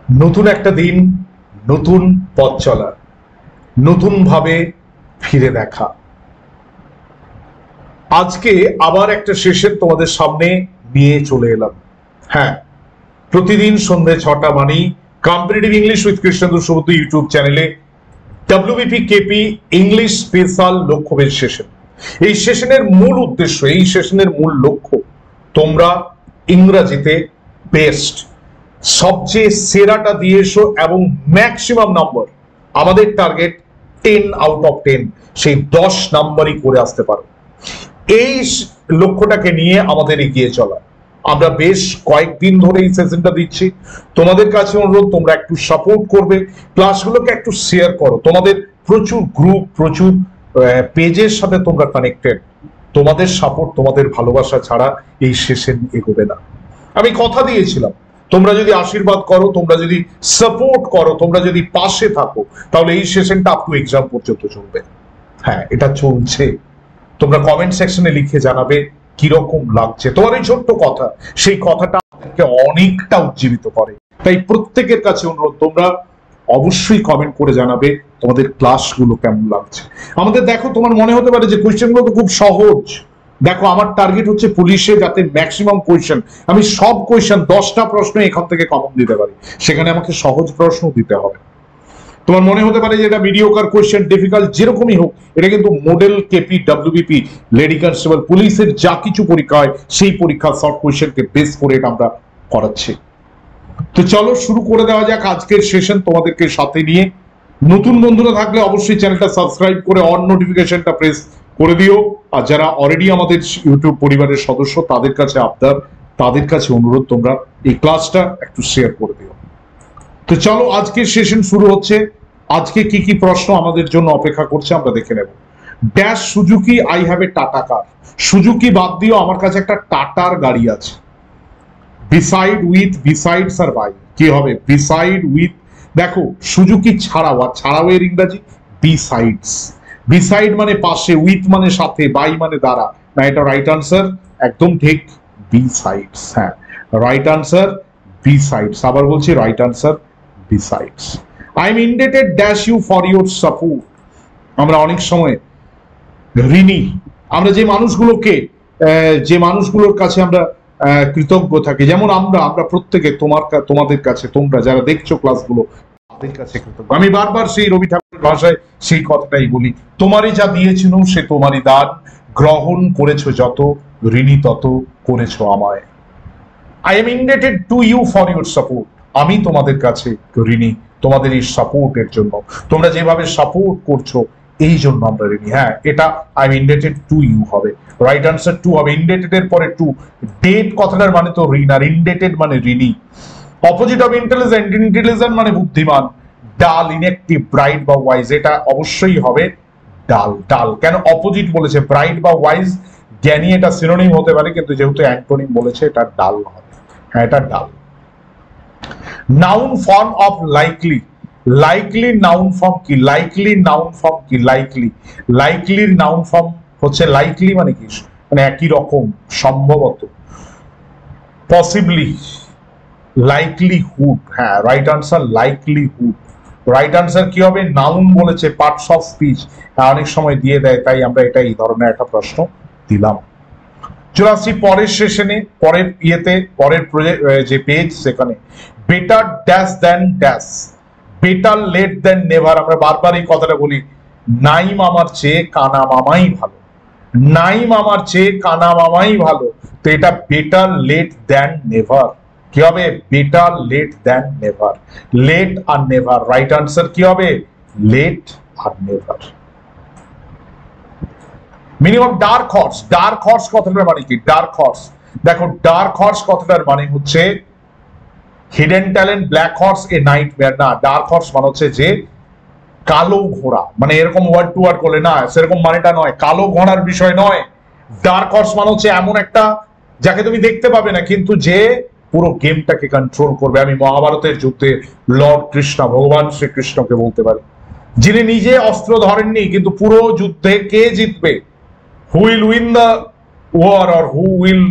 নতুন একটা দিন, নতুন পথ চলা, নতুন ভাবে ফিরে দেখা। আজকে আবার একটা সেশন তোমাদের সামনে নিয়ে চলে এলাম। হ্যাঁ, প্রতিদিন সন্ধ্যে 6টা মানেই competitive English with Krishnendu Subrata YouTube চ্যানেলে WBP কেপি ইংলিশ স্পেশাল লক্ষ্যভেদ সেশন। এই সেশনের মূল উদ্দেশ্য, এই সেশনের মূল লক্ষ্য, তোমরা ইংরেজিতে বেস্ট, সবচেয়ে সেরাটা দিয়ে এসো এবং ম্যাক্সিমাম নাম্বার, আমাদের টার্গেট 10 আউট অফ 10, সেই 10 নাম্বারই করে আসতে পারো। এই লক্ষ্যটাকে নিয়ে আমাদের এগিয়ে চলা। আমরা বেশ কয়েকদিন ধরে এই সেশনটা দিচ্ছি। তোমাদের কাছে অনুরোধ, তোমরা একটু সাপোর্ট করবে, ক্লাসগুলোকে একটু শেয়ার করো। তোমাদের প্রচুর গ্রুপ, প্রচুর পেজের সাথে তোমরা কানেক্টেড। তোমাদের সাপোর্ট, তোমাদের ভালোবাসা ছাড়া এই সেশন এগোবে না। আমি কথা দিয়েছিলাম, তোমরা যদি আশীর্বাদ করো, তোমরা যদি সাপোর্ট করো, তোমরা যদি পাশে থাকো, তাহলে এই সেশনটা আপ টু এক্সাম পর্যন্ত চলবে। হ্যাঁ, এটা চলছে। তোমরা কমেন্ট সেকশনে লিখে জানাবে কিরকম লাগছে। তোমার এই ছোট্ট কথা, সেই কথাটা আমাদেরকে অনেকটা উজ্জীবিত করে। তাই প্রত্যেকের কাছে অনুরোধ, তোমরা অবশ্যই কমেন্ট করে জানাবে তোমাদের ক্লাসগুলো কেমন লাগছে। আমাদের দেখো, তোমার মনে হতে পারে যে কোয়েশ্চেনগুলো তো খুব সহজ। দেখো, আমার টার্গেট হচ্ছে পুলিশে যাতে ম্যাক্সিমাম কোয়েশ্চেন, আমি সব কোয়েশ্চেন 10টা প্রশ্ন এখান থেকে কমন দিতে পারি, সেখানে আমাকে সহজ প্রশ্ন দিতে হবে। তোমার মনে হতে পারে যে এটা মিডিওকার কোয়েশ্চেন, ডিফিকাল্ট, যেরকমই হোক, এটা কিন্তু model KP WBP lady constable পুলিশের যা কিছু পরীক্ষা হয় সেই পরীক্ষার শর্ট কোয়েশ্চেনকে বেস করে এটা আমরা করাচ্ছি। তো চলো শুরু করে দেওয়া যাক আজকের সেশন তোমাদেরকে সাথে নিয়ে। নতুন বন্ধুরা থাকলে অবশ্যই চ্যানেলটা সাবস্ক্রাইব করে অন নোটিফিকেশনটা প্রেস করে দিও। আর যারা অলরেডি আমাদের ইউটিউব পরিবারের সদস্য, তাদের কাছে আবদার, তাদের কাছে অনুরোধ, তোমরা এই ক্লাসটা একটু শেয়ার করে দিও। তো চলো আজকের সেশন শুরু হচ্ছে। আজকে কি কি প্রশ্ন আমাদের জন্য অপেক্ষা করছে আমরা দেখে নেব। Dash Suzuki I have a Tata car. Suzuki বাদ দিও, আমার কাছে একটা টাটার গাড়ি আছে। বিসাইড উইথ, বিসাইডস আর বাই, কি হবে? Beside with. দেখো, সুজুকি ছাড়াও, আর ছাড়াও এর ইংরাজি বিসাইডস। বিসাইড মানে পাশে, উইথ মানে সাথে, বাই মানে দ্বারা। না, এটা রাইট আনসার, একদম ঠিক, বিসাইডস। হ্যাঁ, রাইট আনসার বিসাইডস। আবার বলছি, right answer besides. I am indebted dash you for your support. আমরা অনেক সময় ঋণী। আমরা যে মানুষগুলোর কাছে আমরা কৃতজ্ঞ থাকি, যেমন আমরা প্রত্যেকে তোমাদের কাছে, তোমরা যারা দেখছো ক্লাসগুলো, তাদের কাছে কৃতজ্ঞ। আমি বারবার সেই রবি ঠাকুরের ভাষায় সেই কথাটাই বলি, তোমারই যা দিয়েছিল সে তোমারই দান, গ্রহণ করেছো যত, ঋণী তত করেছো আমায়। I am indebted to you for your support. আমি তোমাদের কাছে ঋণী তোমাদের এই সাপোর্টের জন্য। তোমরা যেভাবে সাপোর্ট করছো, এই জন্য আমরা ঋণী। হ্যাঁ, এটা I am indebted to you হবে, রাইট আনসার টু হবে। ইন্ডেটেড এর পরে টু, ডেট কথাটার মানে তো ঋণ, আর ইন্ডেটেড মানে ঋণী। অপোজিট অফ ইন্টেলিজেন্ট, ইন্টেলিজেন্ট মানে বুদ্ধিমান। ডাল, ইনঅ্যাক্টিভ, ব্রাইট বা ওয়াইজ, এটা অবশ্যই হবে ডাল। ডাল কেন অপোজিট বলেছে? ব্রাইট বা ওয়াইজ, জ্ঞানী এটা সিনোনিম হতে পারে, কিন্তু যেহেতু অ্যান্টোনিম বলেছে, এটা ডাল হবে। হ্যাঁ, এটা ডাল। Noun form of likely. Likely noun form কি? লাইকলি নাউন ফর্ম কি? লাইকলি, লাইকলির নাউন ফর্ম হচ্ছে লাইকলি মানে কি? মানে একই রকম, সম্ভবত, পসিবলি, লাইকলিহুড। হ্যাঁ, right answer likelihood. Right answer কি হবে? নাউন বলেছে, পার্টস অফ স্পিচ অনেক সময় দিয়ে দেয়, তাই আমরা এটা এই ধরনের একটা প্রশ্ন দিলাম। চলে আসছি পরের সেশনে, পরের ইয়েতে, পরের যে পেজ, সেখানে বেটার ড্যাশ দেন dash, better late than never. আমরা বারবার এই কথাটা বলি, নাই মামার চেয়ে কানা মামাই ভালো, নাই মামার চেয়ে কানা মামাই ভালো। তো এটা বেটার লেট দেন নেভার। কি হবে? Better late than never. Late আর নেভার, রাইট আনসার কি হবে? লেট আর never. Meaning of dark horse. Dark horse কথাটার মানে কি? ডার্ক হর্স, দেখো, ডার্ক হর্স কথাটার মানে হচ্ছে hidden talent. Black horse a nightmare না, ডার্ক হর্স মানে হচ্ছে যে কালো ঘোড়া, মানে এরকম ওয়ার্ড টু ওয়ার্ড করলে না, সেরকম মানেটা নয়, কালো ঘোড়ার বিষয় নয়। ডার্ক হর্স মানে হচ্ছে এমন একটা, যাকে তুমি দেখতে পাবে না, কিন্তু যে পুরো গেমটাকে কন্ট্রোল করবে। আমি মহাভারতের যুদ্ধে লর্ড কৃষ্ণ, ভগবান শ্রীকৃষ্ণকে বলতে পারি, যিনি নিজে অস্ত্র ধরেননি, কিন্তু পুরো যুদ্ধে কে জিতবে, who will win the war or who will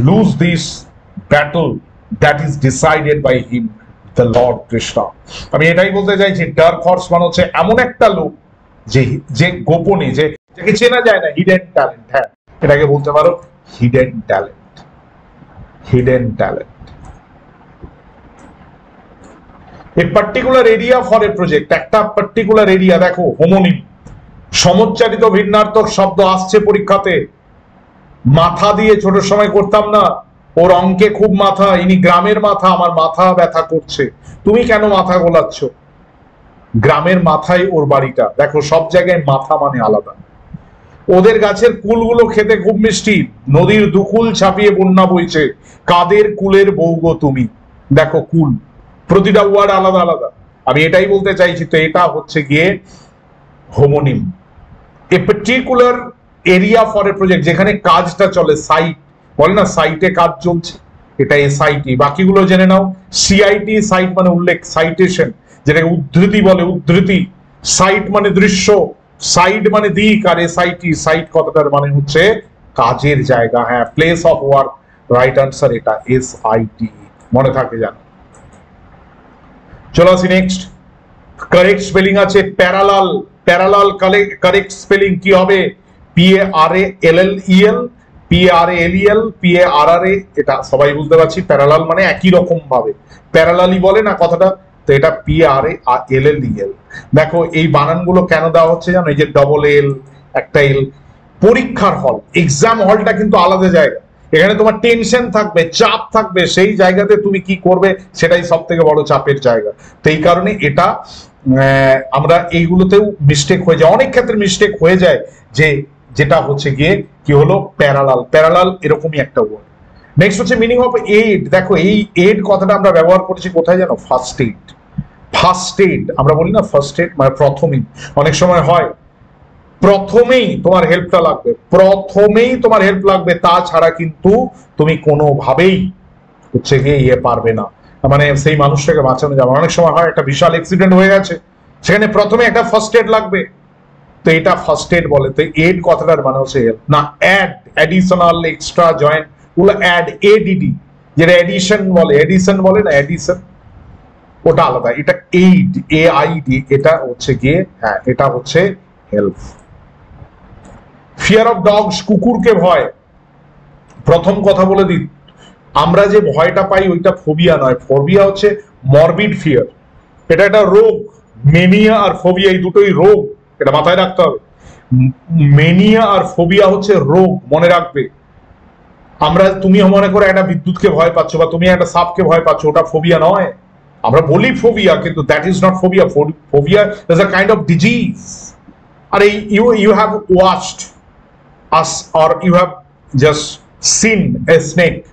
lose this battle, that is decided by him. The Lord Krishna. আমি এটাই বলতে চাইছি, ডার্ক হর্স মানে হচ্ছে এমন একটা লোক যে গোপনে, যাকে চেনা যায় না, হিডেন ট্যালেন্ট। হ্যাঁ, এটাকে বলতে পারো hidden talent. Hidden talent, a particular area for a project. একটা পার্টিকুলার এরিয়া, দেখো হোমোনিম, সমুচ্চারিত ভিন্নার্থক শব্দ আসছে পরীক্ষাতে। মাথা দিয়ে ছোট সময় করতাম না, ওর অঙ্কে খুব মাথা, ইনি গ্রামের মাথা, আমার মাথা ব্যথা করছে। তুমি কেন মাথা গোলাচ্ছ? গ্রামের মাথায় ওর বাড়িটা। দেখো সব জায়গায় মাথা মানে আলাদা। ওদের গাছের কুলগুলো খেতে খুব মিষ্টি, নদীর দুকুল ছাপিয়ে বন্যা বইছে, কাদের কুলের বউ গো তুমি। দেখো কুল, প্রতিটা ওয়ার্ড আলাদা আলাদা। আমি এটাই বলতে চাইছি। তো এটা হচ্ছে গিয়ে homonym, a particular area for a project, যেখানে কাজটা চলে। সাইট বলে না, সাইটে কাজ চলছে, এটা এসআইটি। বাকিগুলো জেনে নাও। সিআইটি, সাইট মানে উল্লেখ, সাইটেশন, যেটাকে উদ্ধৃতি বলে, উদ্ধৃতি। সাইট মানে দৃশ্য, সাইড মানে দিক, আর এসআইটি, সাইট কথাটার মানে হচ্ছে কাজের জায়গা। হ্যাঁ, place of work, right answer এটা এসআইটি, মনে থাকে জানো। চলো আসি নেক্সট। কারেক্ট স্পেলিং আছে প্যারালাল। প্যারালাল কারেক্ট স্পেলিং কি হবে? PARALLEL, PARALEL, PARRA। এটা সবাই বুঝতে পারছি। প্যারালাল মানে একই রকম ভাবে, প্যারালালি বলে না কথাটা, তো এটা PARALLEL। দেখো এই বানানগুলো কেন দেওয়া হচ্ছে জানো? এই যে ডবল এল, একটা এল। পরীক্ষার হল, এক্সাম হলটা কিন্তু আলাদা জায়গা। এখানে তোমার টেনশন থাকবে, চাপ থাকবে, সেই জায়গাতে তুমি কি করবে সেটাই সব থেকে বড় চাপের জায়গা। তো এই কারণে এটা আমরা এইগুলোতেও মিস্টেক হয়ে যায়, অনেক ক্ষেত্রে মিস্টেক হয়ে যায়, যেটা হচ্ছে গিয়ে কি হলো, প্যারালাল। প্যারালাল এরকমই একটা ওয়ার্ড। নেক্সট হচ্ছে মিনিং অফ এইড। দেখো এই এইড কথাটা আমরা ব্যবহার করেছি কোথায় জানো? First aid. ফার্স্ট এইড আমরা বলি না, ফার্স্ট এইড মানে প্রথমেই। অনেক সময় হয় প্রথমেই তোমার হেল্পটা লাগবে, প্রথমেই তোমার হেল্প লাগবে, তাছাড়া কিন্তু তুমি কোনোভাবেই হচ্ছে গিয়ে পারবে না, মানে সেই মানুষটাকে বাঁচানো যাবে। অনেক সময় হয় একটা বিশাল অ্যাক্সিডেন্ট হয়ে গেছে, সেখানে প্রথমে একটা ফার্স্ট এড লাগবে, তো এটা ফার্স্ট এড বলে। তো এড কথাটার মানে হচ্ছে হেল্প না। অ্যাড, অ্যাডিশনাল, এক্সট্রা, জয়েন্ট, ওগুলো অ্যাড, এডিডি, যেটা এডিশন বলে না, এডিশন, ওটা আলাদা। এটা এইড, AID, এটা হচ্ছে গিয়ে, হ্যাঁ এটা হচ্ছে হেল্প। ফিয়ার অফ ডগস, কুকুরকে ভয়। প্রথম কথা বলে দিই, আমরা যে ভয়টা পাই ওইটা ফোবিয়া নয়। ফোবিয়া হচ্ছে মরবিড ফিয়ার, এটা একটা রোগ। মেনিয়া আর ফোবিয়া এই দুটোই রোগ, এটা মাথায় রাখতে হবে। মেনিয়া আর ফোবিয়া হচ্ছে রোগ, মনে রাখবে। তুমি মনে করে একটা বিদ্যুৎকে ভয় পাচ্ছ বা তুমি একটা সাপকে ভয় পাচ্ছ, ওটা ফোবিয়া নয়। আমরা বলি ফোবিয়া, কিন্তু that is not phobia. Phobia is a kind of disease. Are you have watched us, or you have just seen a snake,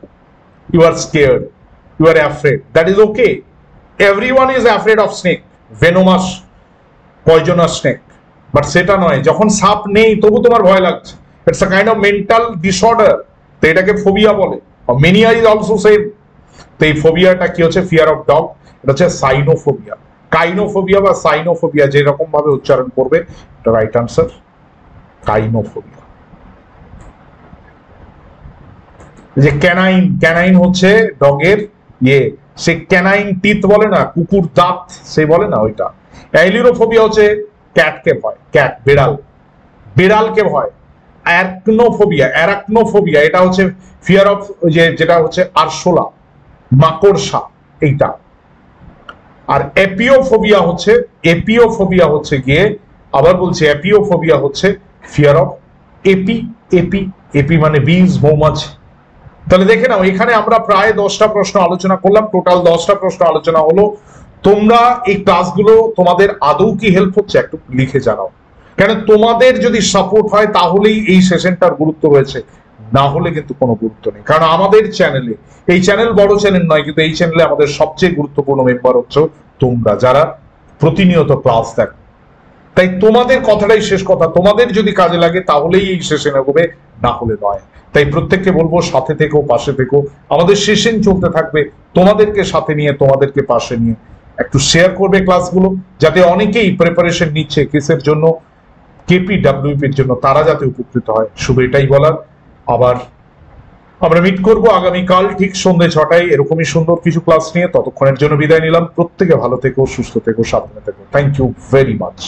you are scared, you are afraid, that is okay. Everyone is afraid of snake, venomous, poisonous snake, but সেটা নয়। যখন সাপ নেই তবু তোমার ভয় লাগছে, it's a kind of mental disorder, তো এটাকে ফোবিয়া বলে। Mania is also same। তো এই ফোবিয়াটা কি হচ্ছে? ফিয়ার অফ ডগ, এটা হচ্ছে সাইনোফোবিয়া। কাইনোফোবিয়া বা সাইনোফোবিয়া, যেরকম ভাবে উচ্চারণ করবে, এটা রাইট আনসার কাইনোফোবিয়া। যে ক্যানাইন, ক্যানাইন হচ্ছে ডগের সে ক্যানাইন টিথ বলে না, কুকুর দাঁত, সে বলে না ওইটা। অ্যাইলিরোফোবিয়া হচ্ছে ক্যাটকে ভয়, ক্যাট, বিড়াল, বিড়ালকে ভয়। অ্যারাকনোফোবিয়া এটা হচ্ছে ফিয়ার অফ যেটা হচ্ছে আরশোলা, মাকড়সা, এইটা। আর এপিওফোবিয়া হচ্ছে গিয়ে, আবার বলছি, এপিওফোবিয়া হচ্ছে ফিয়ার অফ এপি মানে বীজ, মৌমাছি। তাহলে দেখে নাও, এখানে আমরা প্রায় 10টা প্রশ্ন আলোচনা করলাম, টোটাল 10টা প্রশ্ন আলোচনা হলো। তোমরা এই ক্লাসগুলো তোমাদের আদৌ কি হেল্প হচ্ছে একটু লিখে জানাও, কেন তোমাদের যদি সাপোর্ট হয় তাহলেই এই সেশনটার গুরুত্ব রয়েছে, না হলে কিন্তু কোনো গুরুত্ব নেই। কারণ আমাদের চ্যানেলে, এই চ্যানেল বড় চ্যানেল নয়, কিন্তু এই চ্যানেলে আমাদের সবচেয়ে গুরুত্বপূর্ণ মেম্বার হচ্ছে তোমরা, যারা প্রতিনিয়ত ক্লাস দেখো। তাই তোমাদের কথাটাই শেষ কথা, তোমাদের যদি কাজে লাগে তাহলেই এই সেশন এগোবে, না হলে নয়। তাই প্রত্যেককে বলবো সাথে থেকো, পাশে থেকো, আমাদের সেশন চলতে থাকবে, তোমাদেরকে সাথে নিয়ে, তোমাদেরকে পাশে নিয়ে একটু শেয়ার করবে ক্লাসগুলো, যাতে অনেকেই প্রিপারেশন নিচ্ছে কেসের জন্য, KPWP এর জন্য, তারা যাতে উপকৃত হয়। শুধু এটাই বলার। আবার আমরা মিট করব আগামীকাল ঠিক সন্ধ্যে 6টায় এরকমই সুন্দর কিছু ক্লাস নিয়ে। ততক্ষণের জন্য বিদায় নিলাম। প্রত্যেকে ভালো থেকো, সুস্থ থেকো, সাবধানে থেকো। Thank you very much.